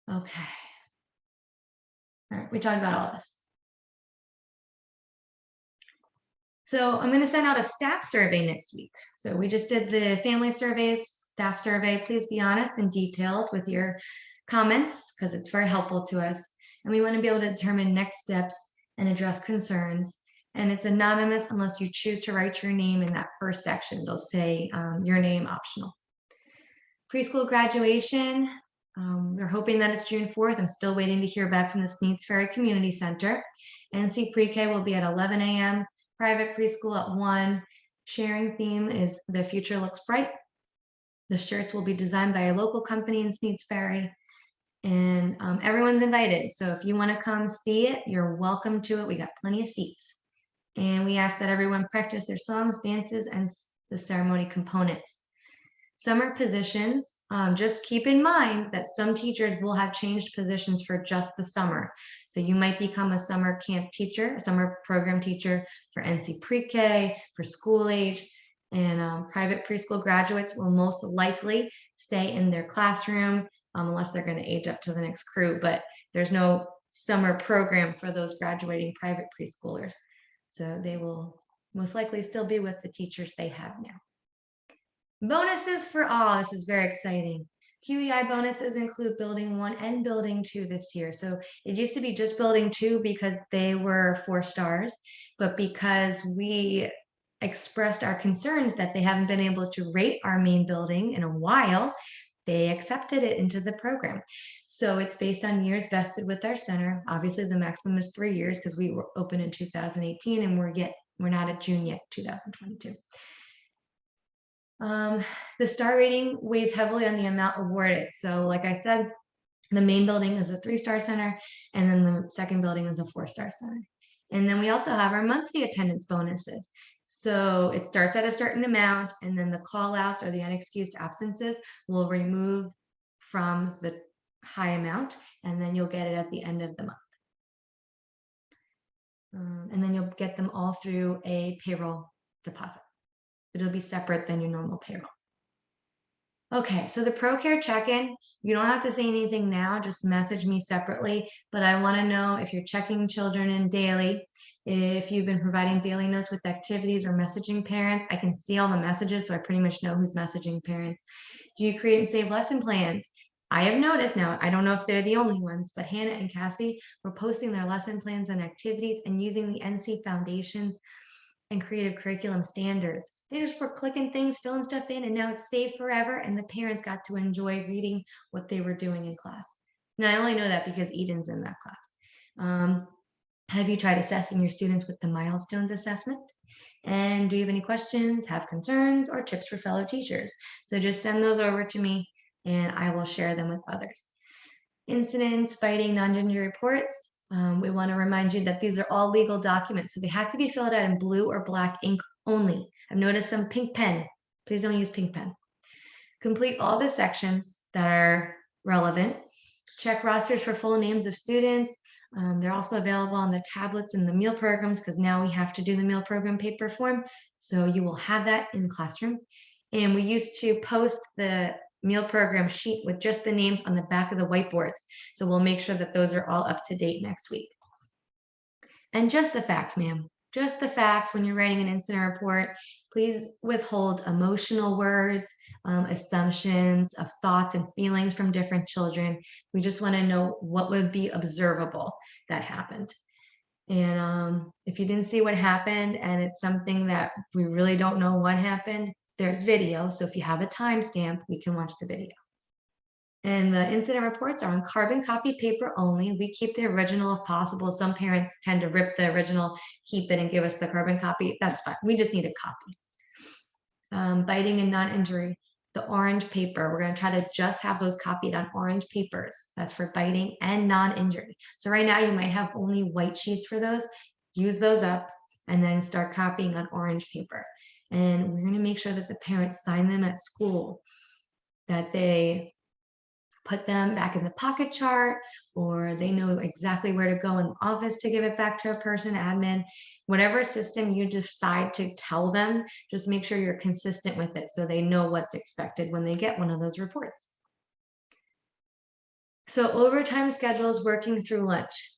that. Okay. All right, we talked about all this. So I'm going to send out a staff survey next week. So we just did the family surveys, staff survey. Please be honest and detailed with your comments because it's very helpful to us. And we want to be able to determine next steps and address concerns. And it's anonymous unless you choose to write your name in that first section. They'll say your name optional. Preschool graduation. We're hoping that it's June 4th. I'm still waiting to hear back from the Sneads Ferry Community Center. NC Pre-K will be at 11 a.m. Private preschool at 1. Sharing theme is The Future Looks Bright. The shirts will be designed by a local company in Sneads Ferry. And everyone's invited. So if you want to come see it, you're welcome to it. We got plenty of seats. And we ask that everyone practice their songs, dances, and the ceremony components. Summer positions, just keep in mind that some teachers will have changed positions for just the summer. So you might become a summer camp teacher, a summer program teacher for NC pre-K, for school age, and private preschool graduates will most likely stay in their classroom unless they're going to age up to the next crew, but there's no summer program for those graduating private preschoolers. So they will most likely still be with the teachers they have now. Bonuses for all. This is very exciting. QEI bonuses include building 1 and building 2 this year. So it used to be just building 2 because they were 4 stars, but because we expressed our concerns that they haven't been able to rate our main building in a while, they accepted it into the program. So it's based on years vested with our center. Obviously the maximum is 3 years because we were open in 2018 and we're not at June yet, 2022. The star rating weighs heavily on the amount awarded. So like I said, the main building is a 3-star center, and then the second building is a 4-star center. And then we also have our monthly attendance bonuses. So it starts at a certain amount, and then the call outs or the unexcused absences will remove from the high amount, and then you'll get it at the end of the month. And then you'll get them all through a payroll deposit. It'll be separate than your normal payroll. Okay, so the ProCare check-in, you don't have to say anything now, just message me separately, but I want to know if you're checking children in daily, if you've been providing daily notes with activities or messaging parents. I can see all the messages, so I pretty much know who's messaging parents. Do you create and save lesson plans? I have noticed now, I don't know if they're the only ones, but Hannah and Cassie were posting their lesson plans and activities and using the NC Foundation's and creative curriculum standards. They just were clicking things, filling stuff in, and now it's saved forever, and the parents got to enjoy reading what they were doing in class. Now, I only know that because Eden's in that class. Have you tried assessing your students with the milestones assessment? And do you have any questions, have concerns, or tips for fellow teachers? So just send those over to me, and I will share them with others. Incidents, fighting, non-gender reports. We want to remind you that these are all legal documents, so they have to be filled out in blue or black ink only. I've noticed some pink pen. Please don't use pink pen. Complete all the sections that are relevant. Check rosters for full names of students. They're also available on the tablets and the meal programs because now we have to do the meal program paper form. So you will have that in classroom. And we used to post the meal program sheet with just the names on the back of the whiteboards. So we'll make sure that those are all up to date next week. And just the facts, ma'am. Just the facts when you're writing an incident report. Please withhold emotional words, assumptions of thoughts and feelings from different children. We just want to know what would be observable that happened. And if you didn't see what happened and it's something that we really don't know what happened, there's video. So if you have a timestamp, we can watch the video. And the incident reports are on carbon copy paper only. We keep the original if possible. Some parents tend to rip the original, keep it, and give us the carbon copy. That's fine. We just need a copy. Biting and non-injury. The orange paper, we're going to try to just have those copied on orange papers. That's for biting and non-injury. So right now you might have only white sheets for those. Use those up and then start copying on orange paper. And we're going to make sure that the parents sign them at school, that they put them back in the pocket chart, or they know exactly where to go in the office to give it back to a person, admin, whatever system you decide to tell them, just make sure you're consistent with it so they know what's expected when they get one of those reports. So overtime schedules, working through lunch.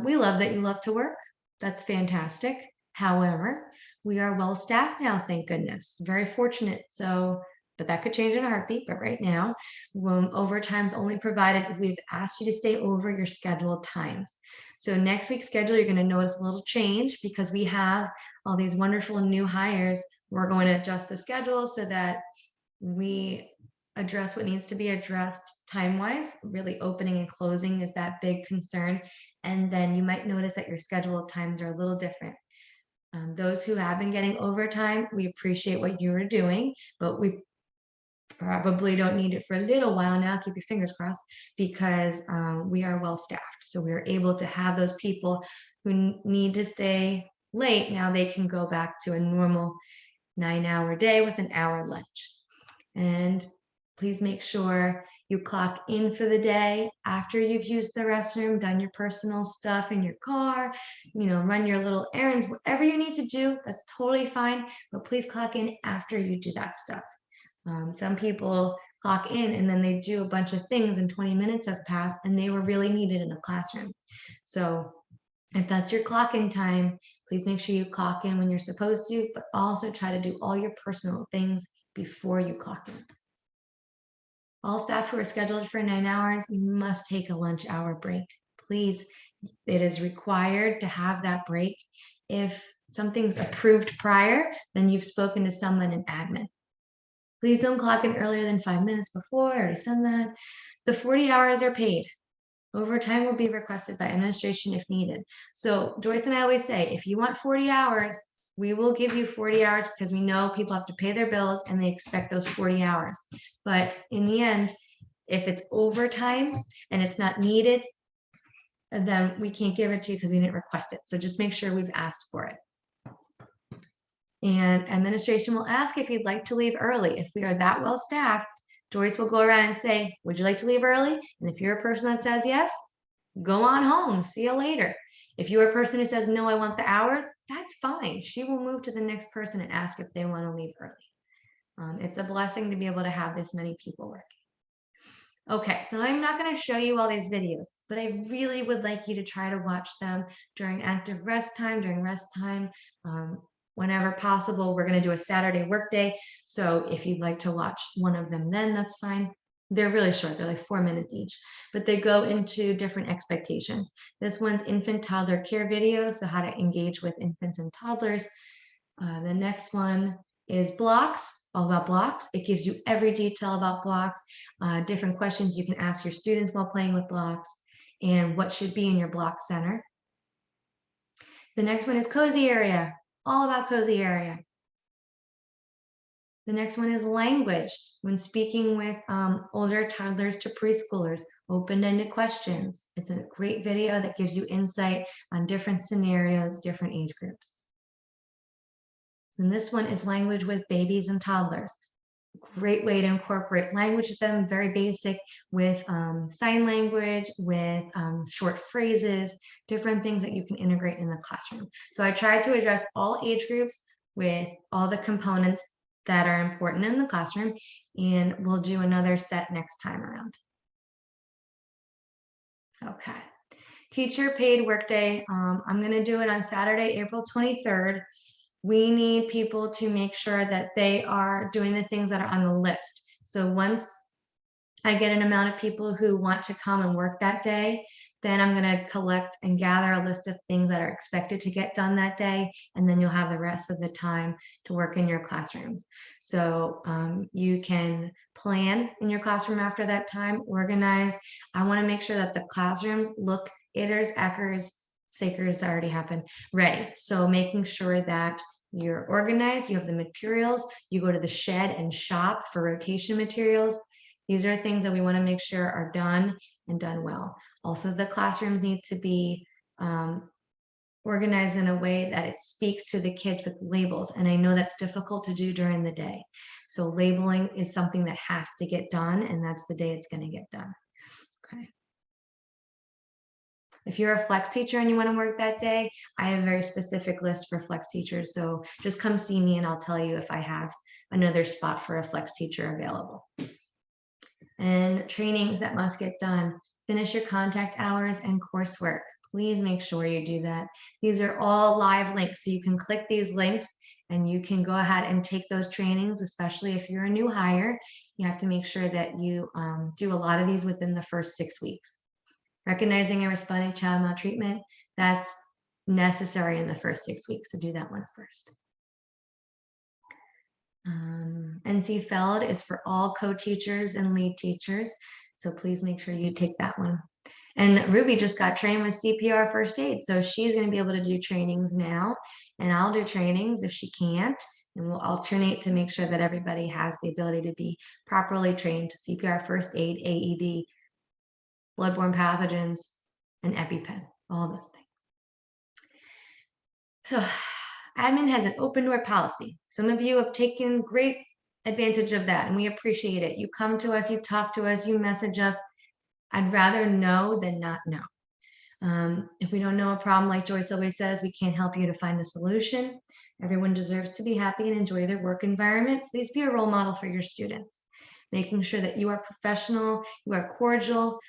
We love that you love to work. That's fantastic. However, we are well staffed now, thank goodness. Very fortunate. So, but that could change in a heartbeat. But right now, when overtime's only provided, we've asked you to stay over your scheduled times. So next week's schedule, you're going to notice a little change because we have all these wonderful new hires. We're going to adjust the schedule so that we address what needs to be addressed time-wise. Really opening and closing is that big concern. And then you might notice that your scheduled times are a little different. Those who have been getting overtime, we appreciate what you are doing, but we probably don't need it for a little while now. Keep your fingers crossed, because we are well staffed. So we are able to have those people who need to stay late. Now they can go back to a normal 9-hour day with an hour lunch. And please make sure You clock in for the day after you've used the restroom, done your personal stuff in your car, run your little errands, whatever you need to do, that's totally fine. But please clock in after you do that stuff. Some people clock in and then they do a bunch of things and 20 minutes have passed and they were really needed in a classroom. So if that's your clock-in time, please make sure you clock in when you're supposed to, but also try to do all your personal things before you clock in. All staff who are scheduled for 9 hours, you must take a lunch hour break. Please, it is required to have that break. If something's approved prior, then you've spoken to someone in admin. Please don't clock in earlier than 5 minutes before. I already said that. The 40 hours are paid. Overtime will be requested by administration if needed. So Joyce and I always say, if you want 40 hours, we will give you 40 hours because we know people have to pay their bills and they expect those 40 hours. But in the end, if it's overtime and it's not needed, then we can't give it to you because we didn't request it. So just make sure we've asked for it. And administration will ask if you'd like to leave early. If we are that well staffed, Joyce will go around and say, would you like to leave early? And if you're a person that says yes, go on home, see you later. If you're a person who says, no, I want the hours, that's fine. She will move to the next person and ask if they want to leave early. It's a blessing to be able to have this many people working. Okay, so I'm not going to show you all these videos, but I really would like you to try to watch them during active rest time, during rest time. Whenever possible, we're going to do a Saturday workday. So if you'd like to watch one of them, then that's fine. They're really short. They're like 4 minutes each, but they go into different expectations. This one's infant toddler care video. So how to engage with infants and toddlers. The next one is blocks, all about blocks. It gives you every detail about blocks, different questions you can ask your students while playing with blocks, and what should be in your block center. The next one is cozy area. All about cozy area. The next one is language. When speaking with older toddlers to preschoolers, open-ended questions. It's a great video that gives you insight on different scenarios, different age groups. And this one is language with babies and toddlers. Great way to incorporate language with them, very basic, with sign language, with short phrases, different things that you can integrate in the classroom. So I tried to address all age groups with all the components that are important in the classroom, and we'll do another set next time around. Okay, teacher paid workday. I'm going to do it on Saturday, April 23rd. We need people to make sure that they are doing the things that are on the list. So once I get an amount of people who want to come and work that day, then I'm going to collect and gather a list of things that are expected to get done that day. And then you'll have the rest of the time to work in your classrooms. So you can plan in your classroom after that time, organize. I want to make sure that the classrooms look Itters, Eckers, Sakers already happened, ready. So making sure that you're organized, you have the materials, you go to the shed and shop for rotation materials. These are things that we want to make sure are done and done well. Also, the classrooms need to be organized in a way that it speaks to the kids with labels. And I know that's difficult to do during the day. So labeling is something that has to get done, and that's the day it's going to get done. Okay. If you're a flex teacher and you want to work that day, I have a very specific list for flex teachers. So just come see me and I'll tell you if I have another spot for a flex teacher available. And trainings that must get done. Finish your contact hours and coursework. Please make sure you do that. These are all live links. So you can click these links and you can go ahead and take those trainings, especially if you're a new hire. You have to make sure that you do a lot of these within the first 6 weeks. Recognizing and responding to child maltreatment, that's necessary in the first 6 weeks, so do that one first. NC FELD is for all co-teachers and lead teachers, so please make sure you take that one. And Ruby just got trained with CPR first aid, so she's going to be able to do trainings now, and I'll do trainings if she can't, and we'll alternate to make sure that everybody has the ability to be properly trained to CPR first aid, AED, bloodborne pathogens, and EpiPen, all those things. So admin has an open door policy. Some of you have taken great advantage of that, and we appreciate it. You come to us, you talk to us, you message us. I'd rather know than not know. If we don't know a problem, like Joyce always says, we can't help you to find a solution. Everyone deserves to be happy and enjoy their work environment. Please be a role model for your students, making sure that you are professional, you are cordial,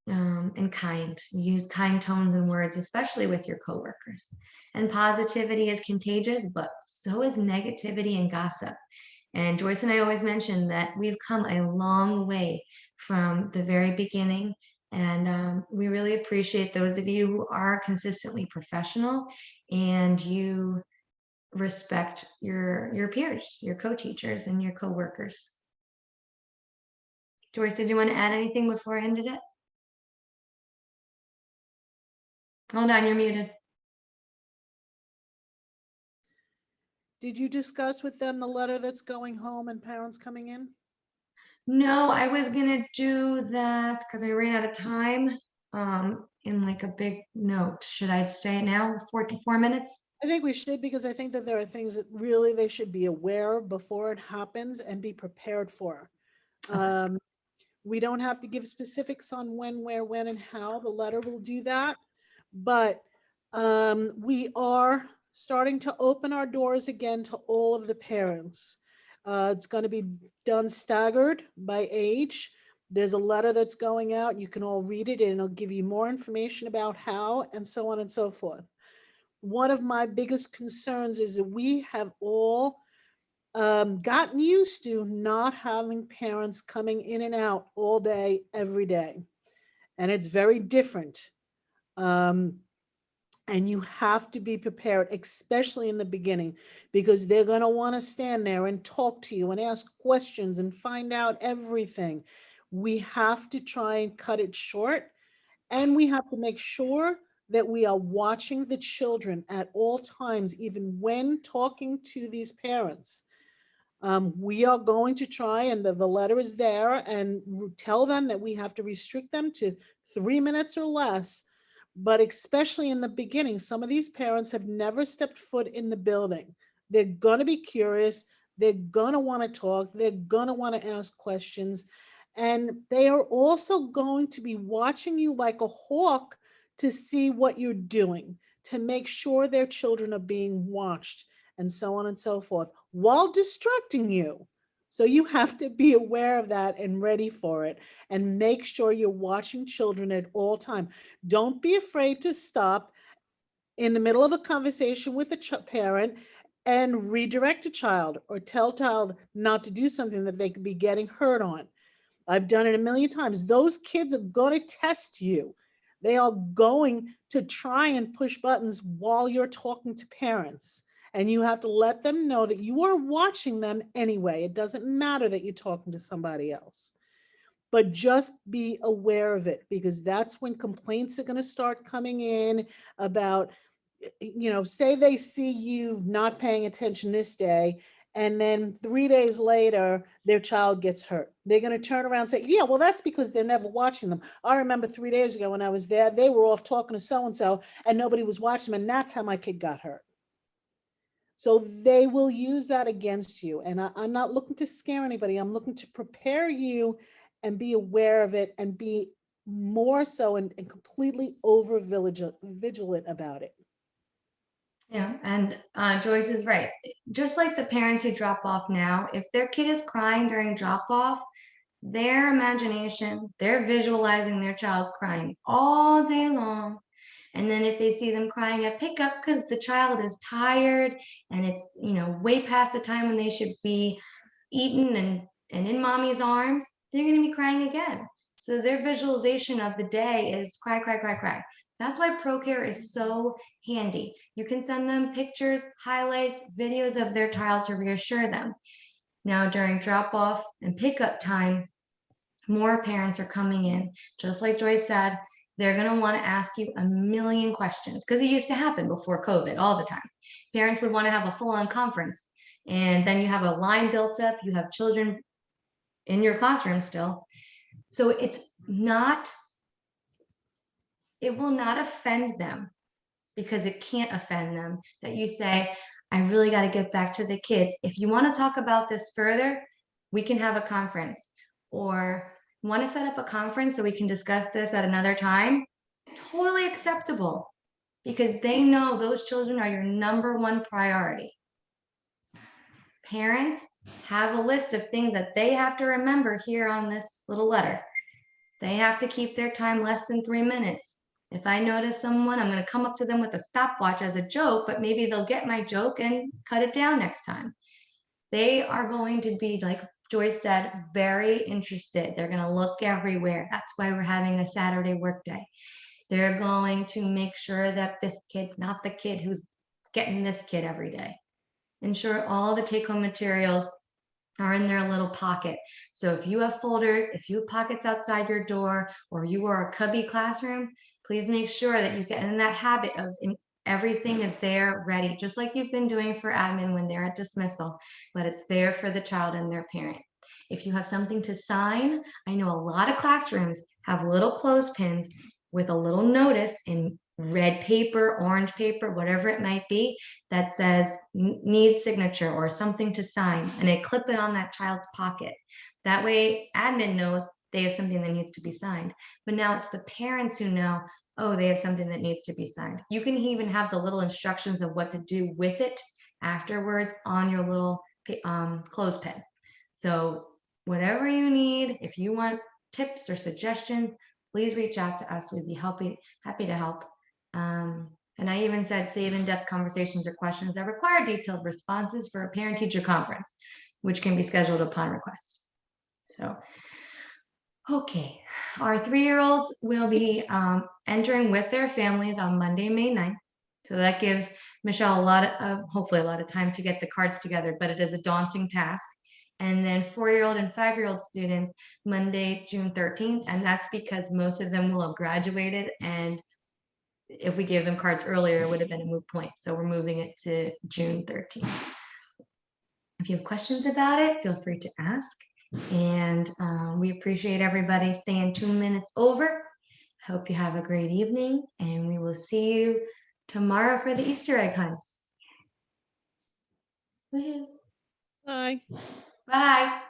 and kind. Use kind tones and words, especially with your coworkers. And positivity is contagious, but so is negativity and gossip. And Joyce and I always mention that we've come a long way from the very beginning. And we really appreciate those of you who are consistently professional and you respect your peers, your co-teachers and your co-workers. Joyce, did you want to add anything before I ended it? Hold on, you're muted. Did you discuss with them the letter that's going home and parents coming in? No, I was gonna do that because I ran out of time in like a big note. Should I say it now, 4 minutes? I think we should, because I think that there are things that really they should be aware of before it happens and be prepared for. We don't have to give specifics on when, where, when, and how. The letter will do that. But we are starting to open our doors again to all of the parents. It's going to be done staggered by age. There's a letter that's going out. You can all read it and it'll give you more information about how and so on and so forth. One of my biggest concerns is that we have all gotten used to not having parents coming in and out all day, every day. And it's very different. And you have to be prepared, especially in the beginning, because they're going to want to stand there and talk to you and ask questions and find out everything. We have to try and cut it short. And we have to make sure that we are watching the children at all times, even when talking to these parents. We are going to try, and the letter is there, and tell them that we have to restrict them to 3 minutes or less. But especially in the beginning, some of these parents have never stepped foot in the building. They're going to be curious. They're going to want to talk. They're going to want to ask questions. And they are also going to be watching you like a hawk to see what you're doing, to make sure their children are being watched, and so on and so forth, while distracting you. So you have to be aware of that and ready for it, and make sure you're watching children at all time. Don't be afraid to stop in the middle of a conversation with a parent and redirect a child, or tell child not to do something that they could be getting hurt on. I've done it a million times. Those kids are going to test you. They are going to try and push buttons while you're talking to parents. And you have to let them know that you are watching them anyway. It doesn't matter that you're talking to somebody else. But just be aware of it, because that's when complaints are going to start coming in about, say they see you not paying attention this day, and then 3 days later, their child gets hurt. They're going to turn around and say, yeah, well, that's because they're never watching them. I remember 3 days ago when I was there, they were off talking to so-and-so and nobody was watching them, and that's how my kid got hurt. So they will use that against you. And I'm not looking to scare anybody. I'm looking to prepare you and be aware of it, and be more so and completely over vigilant about it. Yeah, and Joyce is right. Just like the parents who drop off now, if their kid is crying during drop off, their imagination, they're visualizing their child crying all day long. And then if they see them crying at pickup because the child is tired and it's, way past the time when they should be eaten and in mommy's arms, they're going to be crying again. So their visualization of the day is cry, cry, cry, cry. That's why ProCare is so handy. You can send them pictures, highlights, videos of their child to reassure them. Now, during drop off and pickup time, more parents are coming in. Just like Joyce said, they're going to want to ask you a million questions, because it used to happen before COVID all the time. Parents would want to have a full-on conference, and then you have a line built up. You have children in your classroom still. So it will not offend them, because it can't offend them that you say, I really got to get back to the kids. If you want to talk about this further, we can have a conference, or want to set up a conference so we can discuss this at another time, totally acceptable, because they know those children are your #1 priority. Parents have a list of things that they have to remember here on this little letter. They have to keep their time less than 3 minutes. If I notice someone, I'm going to come up to them with a stopwatch as a joke, but maybe they'll get my joke and cut it down next time. They are going to be, like Joyce said, very interested. They're going to look everywhere. That's why we're having a Saturday work day. They're going to make sure that this kid's not the kid who's getting this kid every day. Ensure all the take-home materials are in their little pocket. So if you have folders, if you have pockets outside your door, or you are a cubby classroom, please make sure that you get in that habit of everything is there ready, just like you've been doing for admin when they're at dismissal, but it's there for the child and their parent. If you have something to sign, I know a lot of classrooms have little clothespins with a little notice in red paper, orange paper, whatever it might be, that says needs signature or something to sign, and they clip it on that child's pocket. That way admin knows they have something that needs to be signed. But now it's the parents who know, oh, they have something that needs to be signed. You can even have the little instructions of what to do with it afterwards on your little clothespin. So whatever you need, if you want tips or suggestions, please reach out to us. We'd be happy to help. And I even said save in-depth conversations or questions that require detailed responses for a parent-teacher conference, which can be scheduled upon request. So, okay, our 3-year-olds will be entering with their families on Monday, May 9th. So that gives Michelle hopefully a lot of time to get the cards together, but it is a daunting task. And then 4-year-old and 5-year-old students, Monday, June 13th. And that's because most of them will have graduated, and if we gave them cards earlier, it would have been a moot point. So we're moving it to June 13th. If you have questions about it, feel free to ask. And we appreciate everybody staying 2 minutes over. Hope you have a great evening, and we will see you tomorrow for the Easter egg hunts. Woohoo. Bye. Bye.